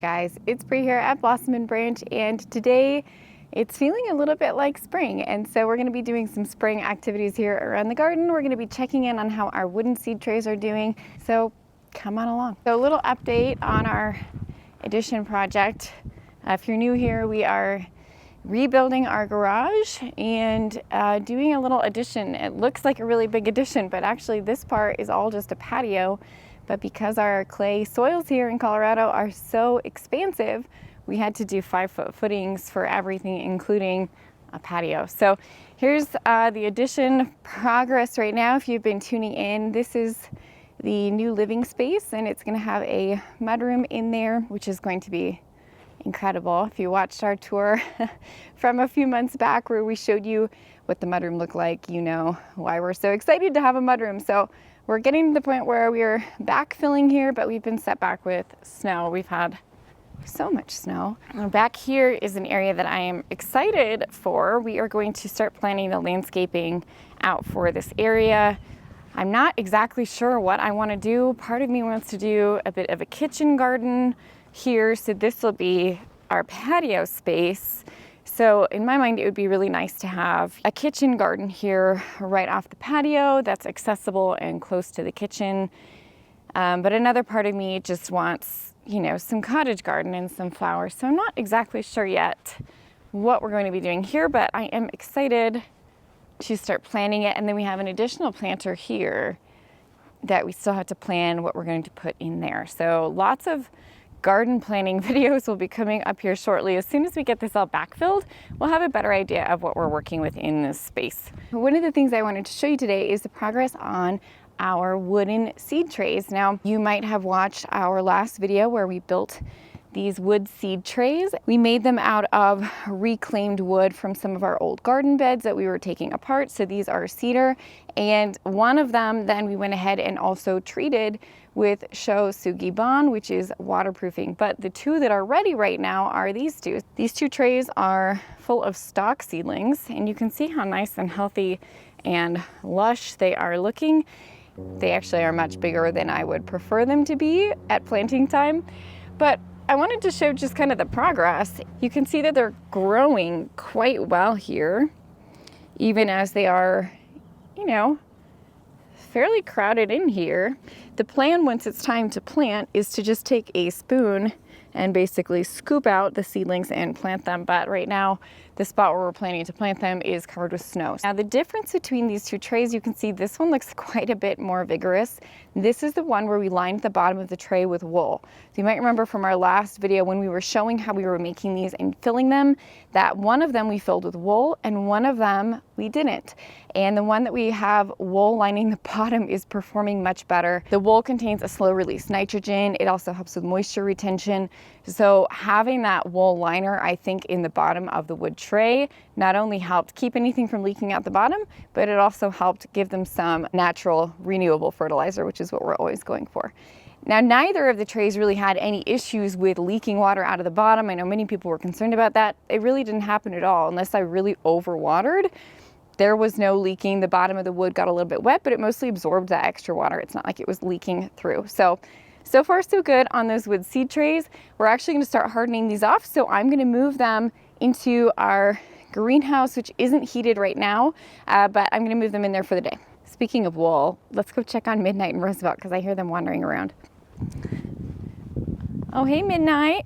Guys, it's Bree here at Blossom and Branch, and today it's feeling a little bit like spring, and so we're going to be doing some spring activities here around the garden. We're going to be checking in on how our wooden seed trays are doing, so come on along. So a little update on our addition project. If you're new here, we are rebuilding our garage and doing a little addition. It looks like a really big addition, but actually this part is all just a patio. But because our clay soils here in Colorado are so expansive, we had to do 5-foot footings for everything, including a patio. So here's the addition progress right now. If you've been tuning in, this is the new living space, and it's going to have a mudroom in there, which is going to be incredible. If you watched our tour from a few months back where we showed you what the mudroom looked like, you know why we're so excited to have a mudroom. So we're getting to the point where we're backfilling here, but we've been set back with snow. We've had so much snow. Back here is an area that I am excited for. We are going to start planning the landscaping out for this area. I'm not exactly sure what I want to do. Part of me wants to do a bit of a kitchen garden here, so this will be our patio space. So in my mind, it would be really nice to have a kitchen garden here right off the patio that's accessible and close to the kitchen. But another part of me just wants, you know, some cottage garden and some flowers. So I'm not exactly sure yet what we're going to be doing here, but I am excited to start planning it. And then we have an additional planter here that we still have to plan what we're going to put in there. So lots of garden planning videos will be coming up here shortly. As soon as we get this all backfilled, we'll have a better idea of what we're working with in this space. One of the things I wanted to show you today is the progress on our wooden seed trays. Now, you might have watched our last video where we built these wood seed trays. We made them out of reclaimed wood from some of our old garden beds that we were taking apart. So these are cedar, and one of them then we went ahead and also treated with Sho Sugi Bond, which is waterproofing. But the two that are ready right now are these two. These two trays are full of stock seedlings, and you can see how nice and healthy and lush they are looking. They actually are much bigger than I would prefer them to be at planting time. But I wanted to show just kind of the progress. You can see that they're growing quite well here, even as they are, you know, fairly crowded in here. The plan once it's time to plant is to just take a spoon and basically scoop out the seedlings and plant them. But right now, the spot where we're planning to plant them is covered with snow. Now the difference between these two trays, you can see this one looks quite a bit more vigorous. This is the one where we lined the bottom of the tray with wool. So you might remember from our last video when we were showing how we were making these and filling them, that one of them we filled with wool and one of them we didn't. And the one that we have wool lining the bottom is performing much better. The wool contains a slow release nitrogen. It also helps with moisture retention. So having that wool liner, I think, in the bottom of the wood tray not only helped keep anything from leaking out the bottom, but it also helped give them some natural renewable fertilizer, which is what we're always going for. Now, neither of the trays really had any issues with leaking water out of the bottom. I know many people were concerned about that. It really didn't happen at all unless I really overwatered. There was no leaking. The bottom of the wood got a little bit wet, but it mostly absorbed that extra water. It's not like it was leaking through. So far so good on those wood seed trays. We're actually going to start hardening these off. So I'm going to move them into our greenhouse, which isn't heated right now, but I'm going to move them in there for the day. Speaking of wool, let's go check on Midnight and Roosevelt because I hear them wandering around. Oh, hey, Midnight.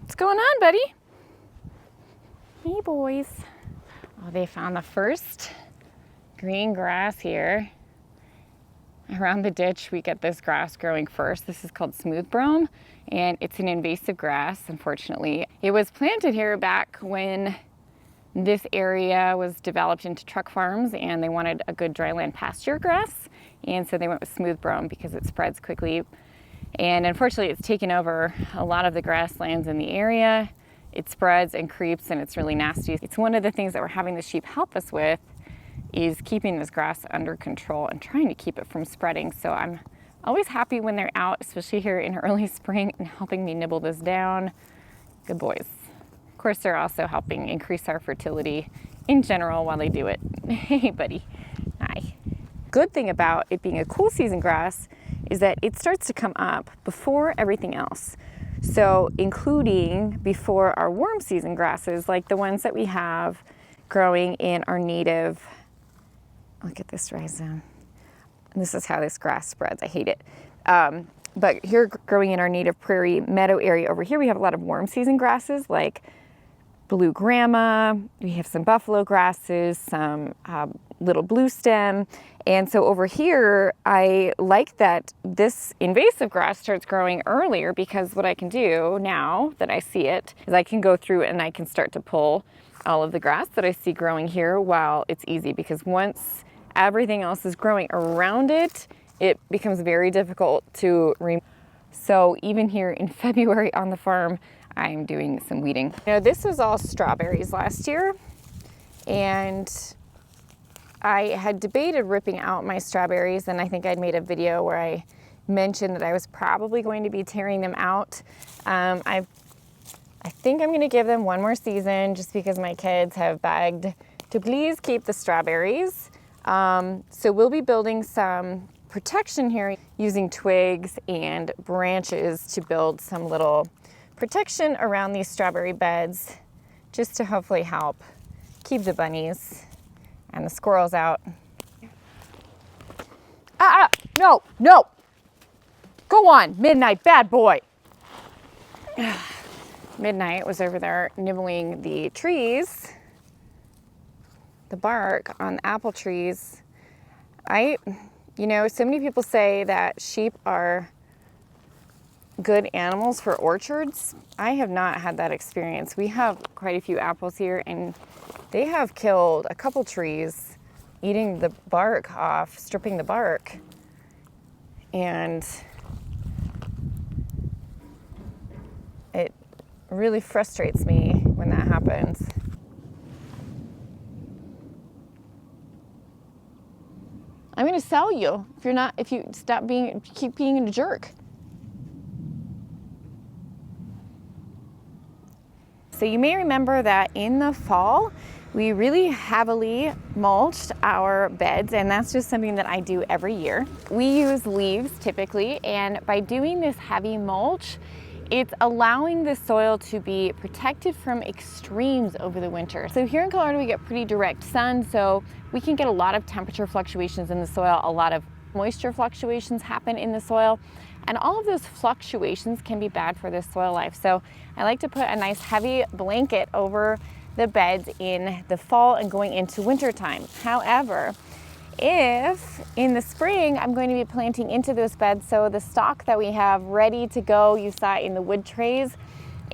What's going on, buddy? Hey, boys. Oh, they found the first green grass here. Around the ditch, we get this grass growing first. This is called smooth brome, and it's an invasive grass, unfortunately. It was planted here back when this area was developed into truck farms, and they wanted a good dryland pasture grass, and so they went with smooth brome because it spreads quickly. And unfortunately, it's taken over a lot of the grasslands in the area. It spreads and creeps, and it's really nasty. It's one of the things that we're having the sheep help us with, is keeping this grass under control and trying to keep it from spreading. So I'm always happy when they're out, especially here in early spring, and helping me nibble this down. Good boys. Of course, they're also helping increase our fertility in general while they do it. Hey, buddy. Hi. Good thing about it being a cool season grass is that it starts to come up before everything else. So including before our warm season grasses, like the ones that we have growing in our native, look at this rhizome. This is how this grass spreads, I hate it. But here growing in our native prairie meadow area over here, we have a lot of warm season grasses like blue grama, we have some buffalo grasses, some little blue stem. And so over here, I like that this invasive grass starts growing earlier, because what I can do now that I see it is I can go through and I can start to pull all of the grass that I see growing here while it's easy, because once everything else is growing around it, it becomes very difficult to remove. So even here in February on the farm, I'm doing some weeding. You know, this was all strawberries last year, and I had debated ripping out my strawberries, and I think I'd made a video where I mentioned that I was probably going to be tearing them out. I think I'm going to give them one more season, just because my kids have begged to please keep the strawberries. So we'll be building some protection here using twigs and branches to build some little protection around these strawberry beds, just to hopefully help keep the bunnies and the squirrels out. No, no. Go on, Midnight, bad boy. Midnight was over there nibbling the trees, the bark on the apple trees. You know, so many people say that sheep are good animals for orchards. I have not had that experience. We have quite a few apples here, and they have killed a couple trees eating the bark off, stripping the bark. And it really frustrates me when that happens. I'm going to sell you if you keep being a jerk. So you may remember that in the fall, we really heavily mulched our beds, and that's just something that I do every year. We use leaves typically, and by doing this heavy mulch, it's allowing the soil to be protected from extremes over the winter. So here in Colorado, we get pretty direct sun, so we can get a lot of temperature fluctuations in the soil, a lot of moisture fluctuations happen in the soil, and all of those fluctuations can be bad for the soil life. So I like to put a nice heavy blanket over the beds in the fall and going into winter time. However, if in the spring I'm going to be planting into those beds, so the stock that we have ready to go, you saw in the wood trays,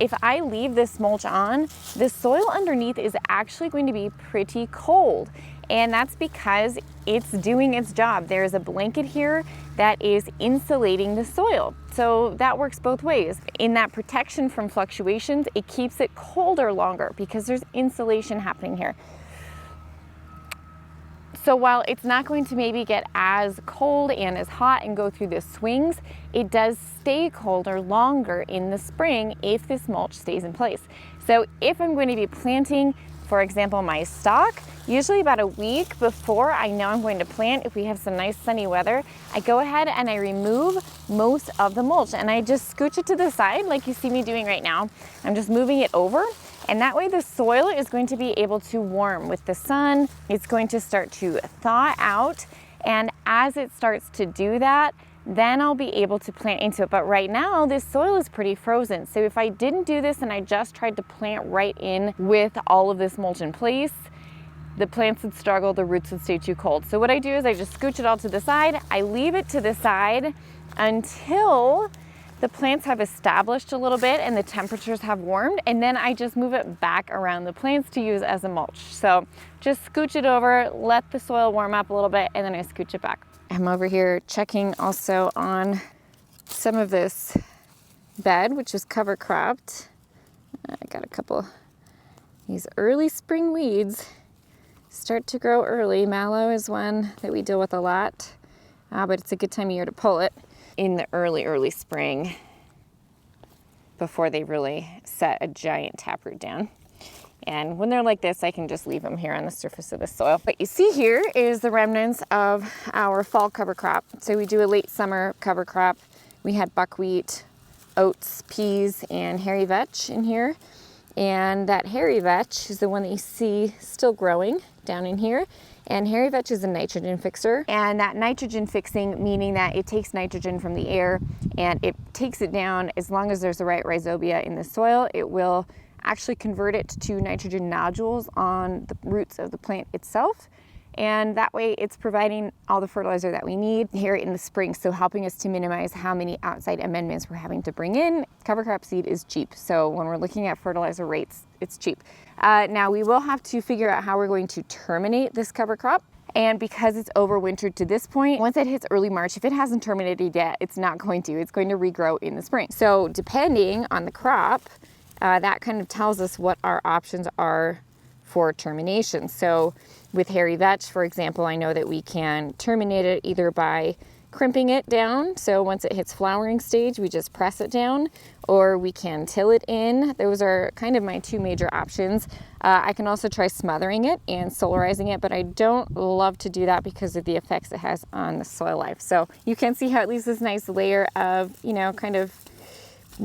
if I leave this mulch on, the soil underneath is actually going to be pretty cold. And that's because it's doing its job. There's a blanket here that is insulating the soil. So that works both ways. In that protection from fluctuations, it keeps it colder longer because there's insulation happening here. So while it's not going to maybe get as cold and as hot and go through the swings, it does stay colder longer in the spring if this mulch stays in place. So if I'm going to be planting, for example, my stock, usually about a week before I know I'm going to plant, if we have some nice sunny weather, I go ahead and I remove most of the mulch and I just scooch it to the side like you see me doing right now. I'm just moving it over, and that way the soil is going to be able to warm with the sun. It's going to start to thaw out, and as it starts to do that, then I'll be able to plant into it. But right now, this soil is pretty frozen. So if I didn't do this and I just tried to plant right in with all of this mulch in place, the plants would struggle, the roots would stay too cold. So what I do is I just scooch it all to the side. I leave it to the side until the plants have established a little bit and the temperatures have warmed, and then I just move it back around the plants to use as a mulch. So just scooch it over, let the soil warm up a little bit, and then I scooch it back. I'm over here checking also on some of this bed, which is cover cropped. I got a couple, these early spring weeds start to grow early. Mallow is one that we deal with a lot, but it's a good time of year to pull it in the early spring before they really set a giant taproot down. And when they're like this, I can just leave them here on the surface of the soil. What you see here is the remnants of our fall cover crop. So we do a late summer cover crop. We had buckwheat, oats, peas, and hairy vetch in here. And that hairy vetch is the one that you see still growing down in here. And hairy vetch is a nitrogen fixer. And that nitrogen fixing, meaning that it takes nitrogen from the air and it takes it down. As long as there's the right rhizobia in the soil, it will actually convert it to nitrogen nodules on the roots of the plant itself. And that way it's providing all the fertilizer that we need here in the spring. So helping us to minimize how many outside amendments we're having to bring in. Cover crop seed is cheap. So when we're looking at fertilizer rates, it's cheap. Now we will have to figure out how we're going to terminate this cover crop. And because it's overwintered to this point, once it hits early March, if it hasn't terminated yet, it's not going to. It's going to regrow in the spring. So depending on the crop, that kind of tells us what our options are for termination. So with hairy vetch, for example, I know that we can terminate it either by crimping it down. So once it hits flowering stage, we just press it down, or we can till it in. Those are kind of my two major options. I can also try smothering it and solarizing it, but I don't love to do that because of the effects it has on the soil life. So you can see how it leaves this nice layer of, kind of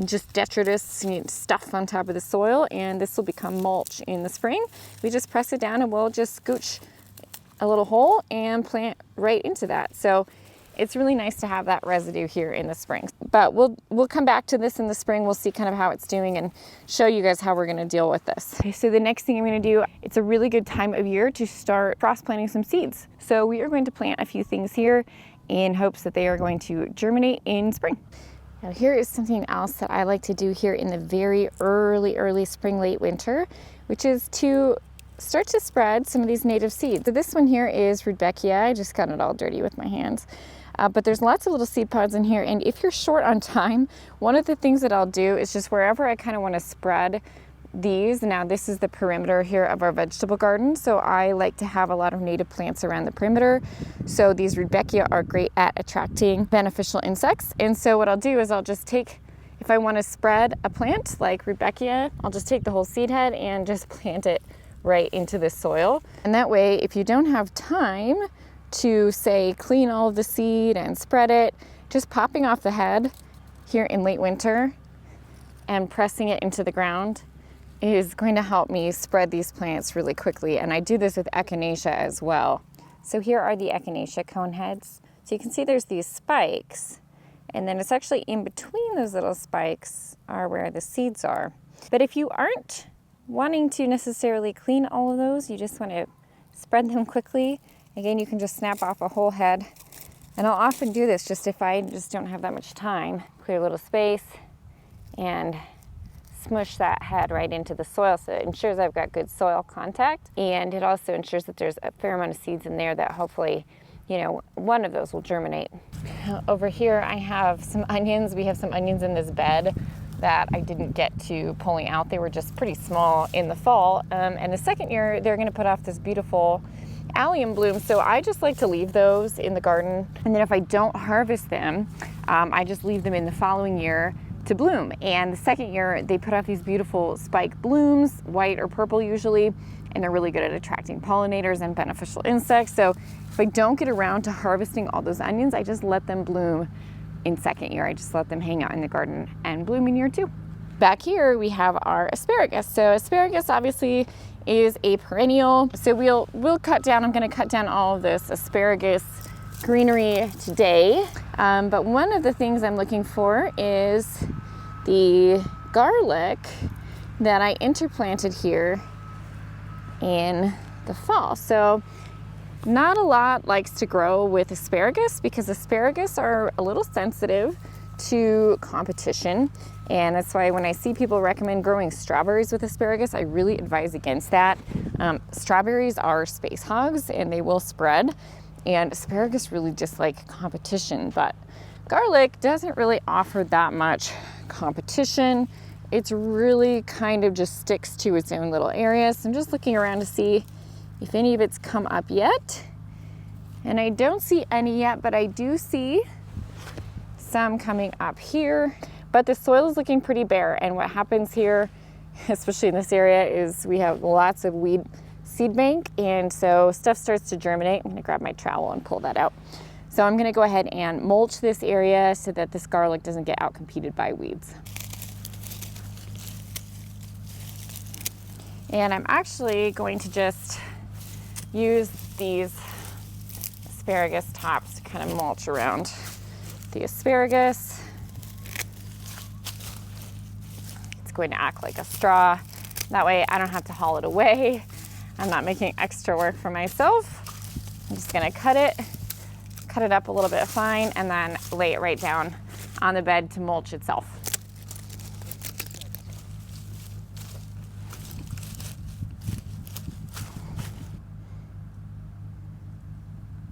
just detritus stuff on top of the soil, and this will become mulch in the spring. We just press it down and we'll just scooch a little hole and plant right into that. So it's really nice to have that residue here in the spring. But we'll come back to this in the spring. We'll see kind of how it's doing and show you guys how we're gonna deal with this. Okay, so the next thing I'm gonna do, it's a really good time of year to start cross planting some seeds. So we are going to plant a few things here in hopes that they are going to germinate in spring. Now here is something else that I like to do here in the very early spring, late winter, which is to start to spread some of these native seeds. So this one here is Rudbeckia. I just got it all dirty with my hands. But there's lots of little seed pods in here. And if you're short on time, one of the things that I'll do is just wherever I kind of want to spread these. Now this is the perimeter here of our vegetable garden. So I like to have a lot of native plants around the perimeter. So these Rudbeckia are great at attracting beneficial insects. And so what I'll do is I'll just take, if I want to spread a plant like Rudbeckia, I'll just take the whole seed head and just plant it right into the soil. And that way, if you don't have time to say clean all of the seed and spread it, just popping off the head here in late winter and pressing it into the ground is going to help me spread these plants really quickly. And I do this with echinacea as well. So here are the echinacea cone heads. So you can see there's these spikes, and then it's actually in between those little spikes are where the seeds are. But if you aren't wanting to necessarily clean all of those, you just want to spread them quickly. Again, you can just snap off a whole head. And I'll often do this just if I just don't have that much time. Clear a little space and smush that head right into the soil, so it ensures I've got good soil contact, and it also ensures that there's a fair amount of seeds in there that hopefully, one of those will germinate. Over here I have some onions. We have some onions in this bed that I didn't get to pulling out. They were just pretty small in the fall, and the second year they're going to put off this beautiful allium bloom, so I just like to leave those in the garden, and then if I don't harvest them, I just leave them in the following year to bloom. And the second year they put off these beautiful spike blooms, white or purple usually, and they're really good at attracting pollinators and beneficial insects. So if I don't get around to harvesting all those onions, I just let them bloom in second year. I just let them hang out in the garden and bloom in year 2. Back here we have our asparagus. So asparagus obviously is a perennial. So we'll cut down, I'm gonna cut down all of this asparagus greenery today. But one of the things I'm looking for is the garlic that I interplanted here in the fall. So not a lot likes to grow with asparagus because asparagus are a little sensitive to competition. And that's why when I see people recommend growing strawberries with asparagus, I really advise against that. Strawberries are space hogs and they will spread. And asparagus really dislike competition, but garlic doesn't really offer that much competition. It's really kind of just sticks to its own little area. So I'm just looking around to see if any of it's come up yet. And I don't see any yet, but I do see some coming up here. But the soil is looking pretty bare. And what happens here, especially in this area, is we have lots of weed seed bank, and so stuff starts to germinate. I'm gonna grab my trowel and pull that out. So I'm gonna go ahead and mulch this area so that this garlic doesn't get outcompeted by weeds. And I'm actually going to just use these asparagus tops to kind of mulch around the asparagus. It's going to act like a straw. That way I don't have to haul it away. I'm not making extra work for myself. I'm just gonna cut it up a little bit fine, and then lay it right down on the bed to mulch itself.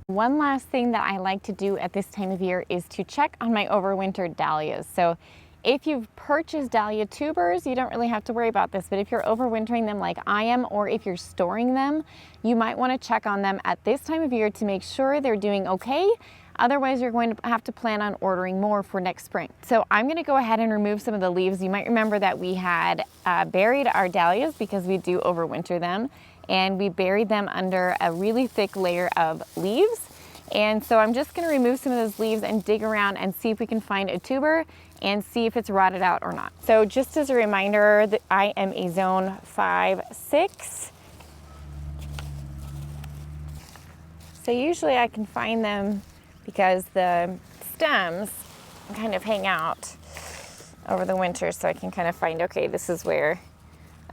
One last thing that I like to do at this time of year is to check on my overwintered dahlias. So if you've purchased dahlia tubers, you don't really have to worry about this, but if you're overwintering them like I am, or if you're storing them, you might want to check on them at this time of year to make sure they're doing okay. Otherwise, you're going to have to plan on ordering more for next spring. So I'm going to go ahead and remove some of the leaves. You might remember that we had buried our dahlias because we do overwinter them, and we buried them under a really thick layer of leaves. And so I'm just going to remove some of those leaves and dig around and see if we can find a tuber and see if it's rotted out or not. So just as a reminder that I am a zone 5-6. So usually I can find them because the stems kind of hang out over the winter, so I can kind of find, okay, this is where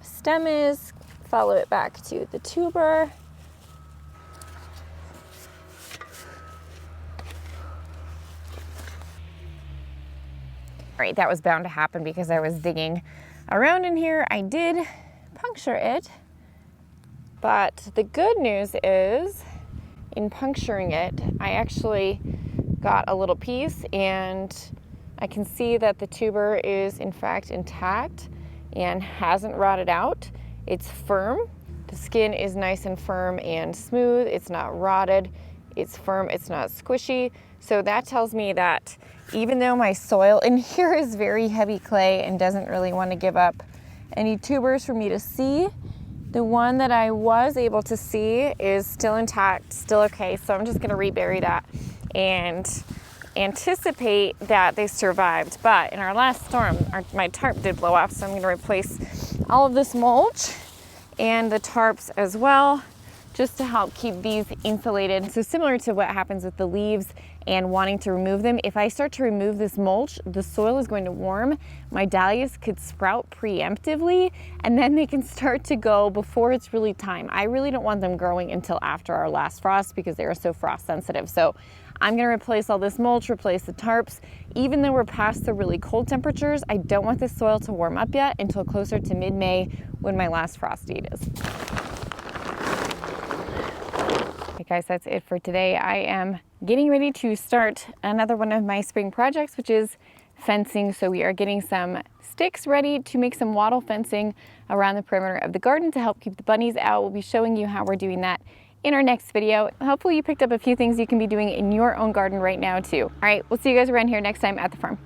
a stem is, follow it back to the tuber. All right, that was bound to happen because I was digging around in here. I did puncture it, but the good news is in puncturing it, I actually got a little piece, and I can see that the tuber is in fact intact and hasn't rotted out. It's firm. The skin is nice and firm and smooth. It's not rotted. It's firm. It's not squishy. So that tells me that even though my soil in here is very heavy clay and doesn't really want to give up any tubers for me to see, the one that I was able to see is still intact, still okay. So I'm just going to rebury that and anticipate that they survived. But in our last storm, my tarp did blow off, so I'm going to replace all of this mulch and the tarps as well, just to help keep these insulated. So similar to what happens with the leaves and wanting to remove them, if I start to remove this mulch, the soil is going to warm. My dahlias could sprout preemptively, and then they can start to go before it's really time. I really don't want them growing until after our last frost because they are so frost sensitive. So I'm gonna replace all this mulch, replace the tarps. Even though we're past the really cold temperatures, I don't want this soil to warm up yet until closer to mid-May when my last frost date is. Okay guys, that's it for today. I am getting ready to start another one of my spring projects, which is fencing. So we are getting some sticks ready to make some wattle fencing around the perimeter of the garden to help keep the bunnies out. We'll be showing you how we're doing that in our next video. Hopefully you picked up a few things you can be doing in your own garden right now too. All right, we'll see you guys around here next time at the farm.